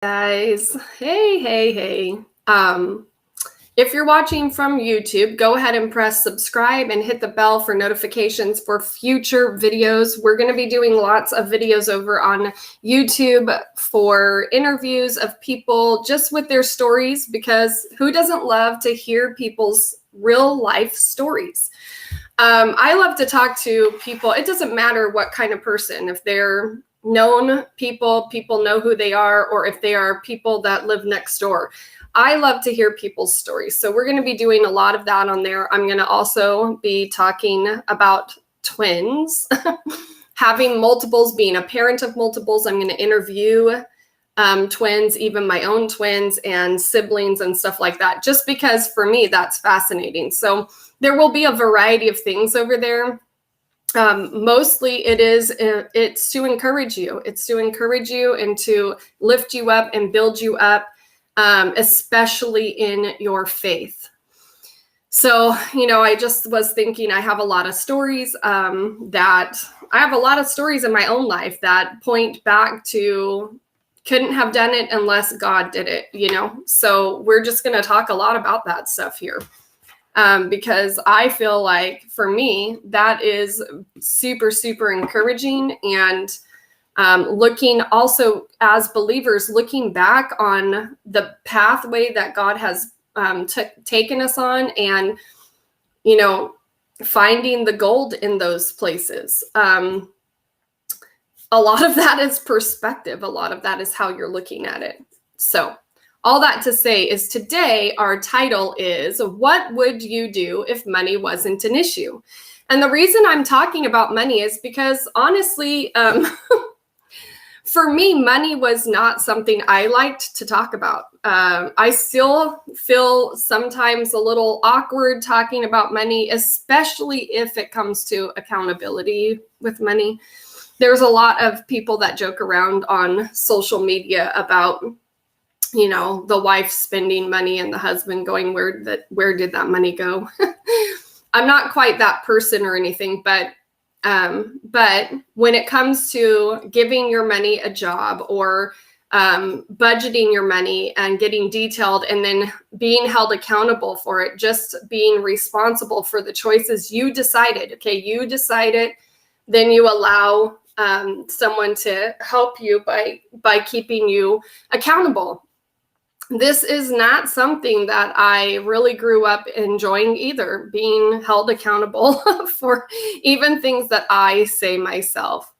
Guys. Hey. If you're watching from YouTube, go ahead and press subscribe and hit the bell for notifications for future videos. We're going to be doing lots of videos over on YouTube for interviews of people just with their stories, because who doesn't love to hear people's real life stories? I love to talk to people. It doesn't matter what kind of person, if they're known people know who they are, or if they are people that live next door. I love to hear people's stories. So we're going to be doing a lot of that on there. I'm going to also be talking about twins, having multiples, being a parent of multiples. I'm going to interview twins, even my own twins and siblings and stuff like that, just because for me, that's fascinating. So there will be a variety of things over there. Mostly it's to encourage you. It's to encourage you and to lift you up and build you up, especially in your faith. So, I just was thinking, I have a lot of stories in my own life that point back to couldn't have done it unless God did it, So we're just going to talk a lot about that stuff here. Because I feel like for me, that is super, super encouraging. And looking also as believers, looking back on the pathway that God has taken us on, and, finding the gold in those places. A lot of that is perspective. A lot of that is how you're looking at it. So all that to say is today our title is, what would you do if money wasn't an issue? And the reason I'm talking about money is because honestly, for me, money was not something I liked to talk about. I still feel sometimes a little awkward talking about money, especially if it comes to accountability with money. There's a lot of people that joke around on social media about the wife spending money and the husband going, where did that money go? I'm not quite that person or anything, but when it comes to giving your money a job, or budgeting your money and getting detailed and then being held accountable for it, just being responsible for the choices you decided. Okay, you decided, then you allow someone to help you by keeping you accountable. This is not something that I really grew up enjoying either, being held accountable for even things that I say myself.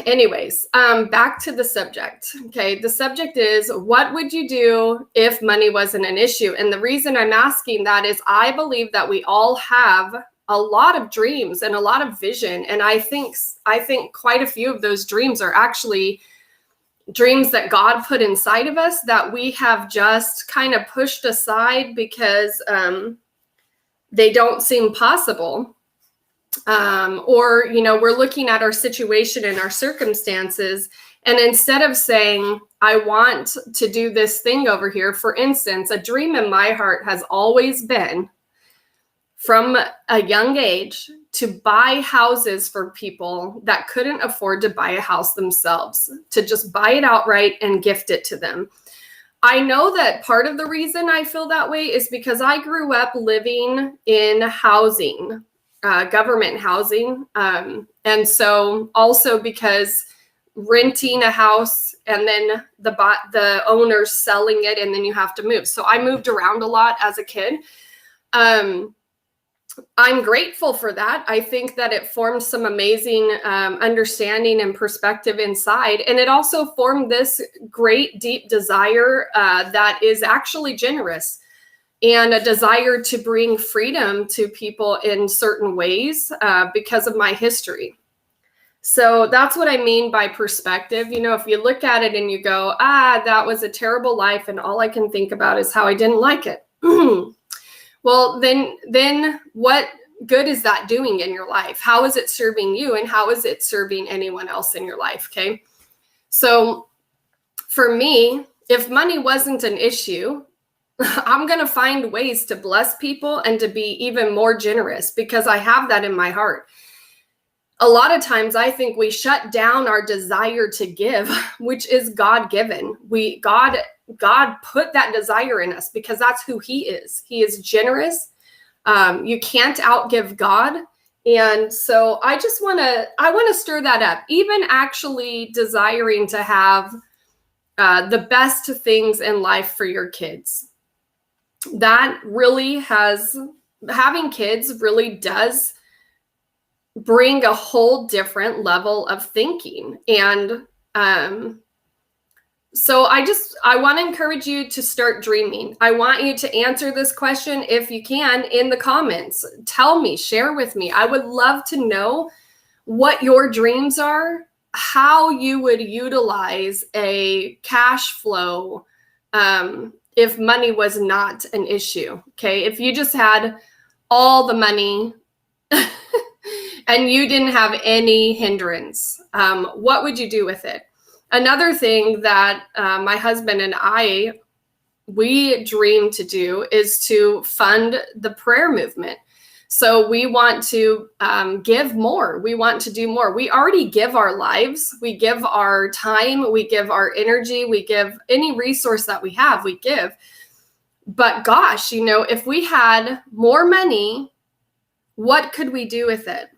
Anyways, back to the subject. Okay, the subject is, what would you do if money wasn't an issue? And the reason I'm asking that is I believe that we all have a lot of dreams and a lot of vision. And I think quite a few of those dreams are actually dreams that God put inside of us that we have just kind of pushed aside because they don't seem possible. Or, we're looking at our situation and our circumstances, and instead of saying, I want to do this thing over here, for instance, a dream in my heart has always been, from a young age, to buy houses for people that couldn't afford to buy a house themselves, to just buy it outright and gift it to them. I know that part of the reason I feel that way is because I grew up living in housing, government housing. And so also because renting a house and then the owner's selling it and then you have to move. So I moved around a lot as a kid. I'm grateful for that. I think that it formed some amazing understanding and perspective inside. And it also formed this great, deep desire that is actually generous, and a desire to bring freedom to people in certain ways because of my history. So that's what I mean by perspective. If you look at it and you go, that was a terrible life, and all I can think about is how I didn't like it. Well, then what good is that doing in your life? How is it serving you, and how is it serving anyone else in your life? Okay. So for me, if money wasn't an issue, I'm going to find ways to bless people and to be even more generous, because I have that in my heart. a lot of times I think we shut down our desire to give, which is God-given. God put that desire in us because that's who he is. He is generous. You can't outgive God. And so I want to stir that up, even actually desiring to have the best things in life for your kids. That really having kids really does bring a whole different level of thinking. And so I want to encourage you to start dreaming. I want you to answer this question, if you can, in the comments. Tell me, share with me. I would love to know what your dreams are, how you would utilize a cash flow if money was not an issue. Okay, if you just had all the money and you didn't have any hindrance, what would you do with it? Another thing that my husband and we dream to do is to fund the prayer movement. So we want to give more. We want to do more. We already give our lives. We give our time. We give our energy. We give any resource that we have, we give. But gosh, if we had more money, what could we do with it?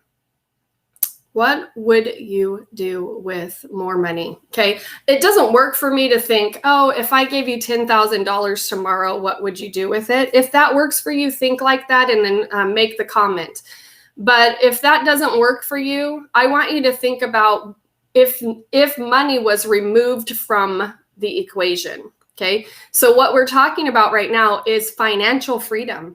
What would you do with more money? Okay. It doesn't work for me to think, oh, if I gave you $10,000 tomorrow, what would you do with it? If that works for you, think like that and then make the comment. But if that doesn't work for you, I want you to think about if money was removed from the equation. Okay. So what we're talking about right now is financial freedom.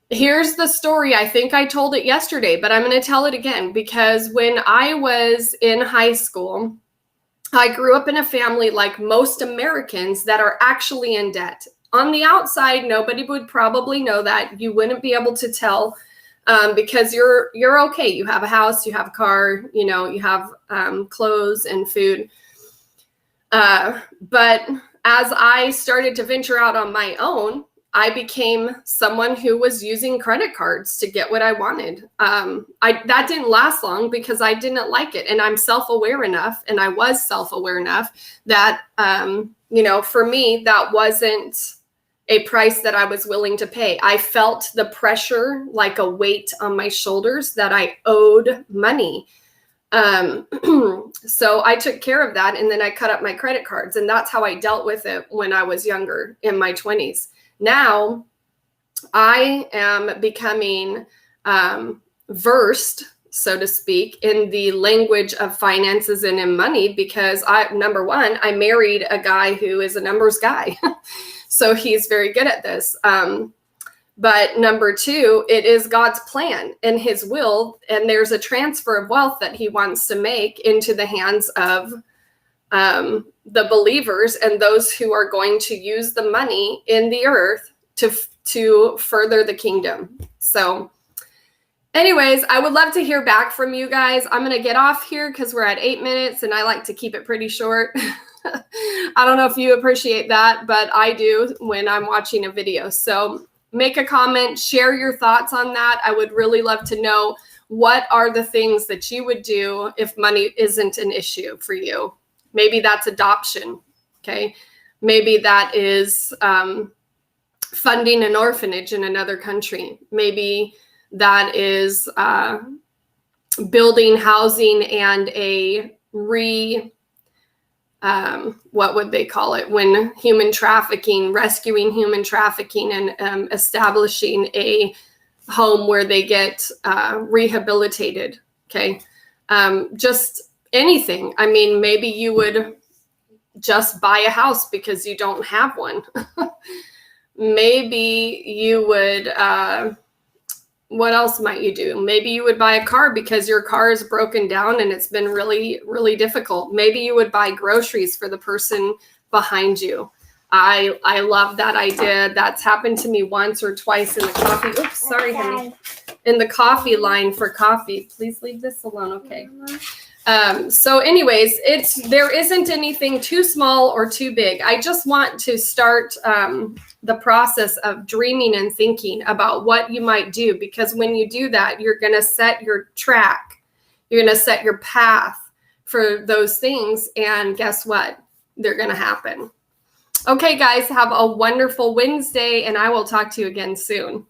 Here's the story. I think I told it yesterday, but I'm going to tell it again because when I was in high school, I grew up in a family like most Americans that are actually in debt. On the outside, nobody would probably know that. You wouldn't be able to tell because you're okay. You have a house, you have a car, you have clothes and food. But as I started to venture out on my own, I became someone who was using credit cards to get what I wanted. That didn't last long because I didn't like it. And I'm self-aware enough, and I was self-aware enough that, for me, that wasn't a price that I was willing to pay. I felt the pressure like a weight on my shoulders that I owed money. So I took care of that, and then I cut up my credit cards. And that's how I dealt with it when I was younger, in my 20s. Now I am becoming versed, so to speak, in the language of finances and in money because number one, I married a guy who is a numbers guy. So he's very good at this. But number two, it is God's plan and his will. And there's a transfer of wealth that he wants to make into the hands of the believers and those who are going to use the money in the earth to further the kingdom. So anyways, I would love to hear back from you guys. I'm going to get off here because we're at 8 minutes and I like to keep it pretty short. I don't know if you appreciate that, but I do when I'm watching a video. So make a comment, share your thoughts on that. I would really love to know what are the things that you would do if money isn't an issue for you. Maybe that's adoption, okay? Maybe that is funding an orphanage in another country. Maybe that is building housing and what would they call it? When human trafficking, rescuing human trafficking and establishing a home where they get rehabilitated, okay? Just anything. I mean, maybe you would just buy a house because you don't have one. Maybe you would, what else might you do? Maybe you would buy a car because your car is broken down and it's been really, really difficult. Maybe you would buy groceries for the person behind you. I love that idea. That's happened to me once or twice in the coffee. Oops, sorry, honey. In the coffee line for coffee. Please leave this alone, okay? So anyways, there isn't anything too small or too big. I just want to start the process of dreaming and thinking about what you might do, because when you do that, you're going to set your track. You're going to set your path for those things. And guess what? They're going to happen. Okay, guys, have a wonderful Wednesday, and I will talk to you again soon.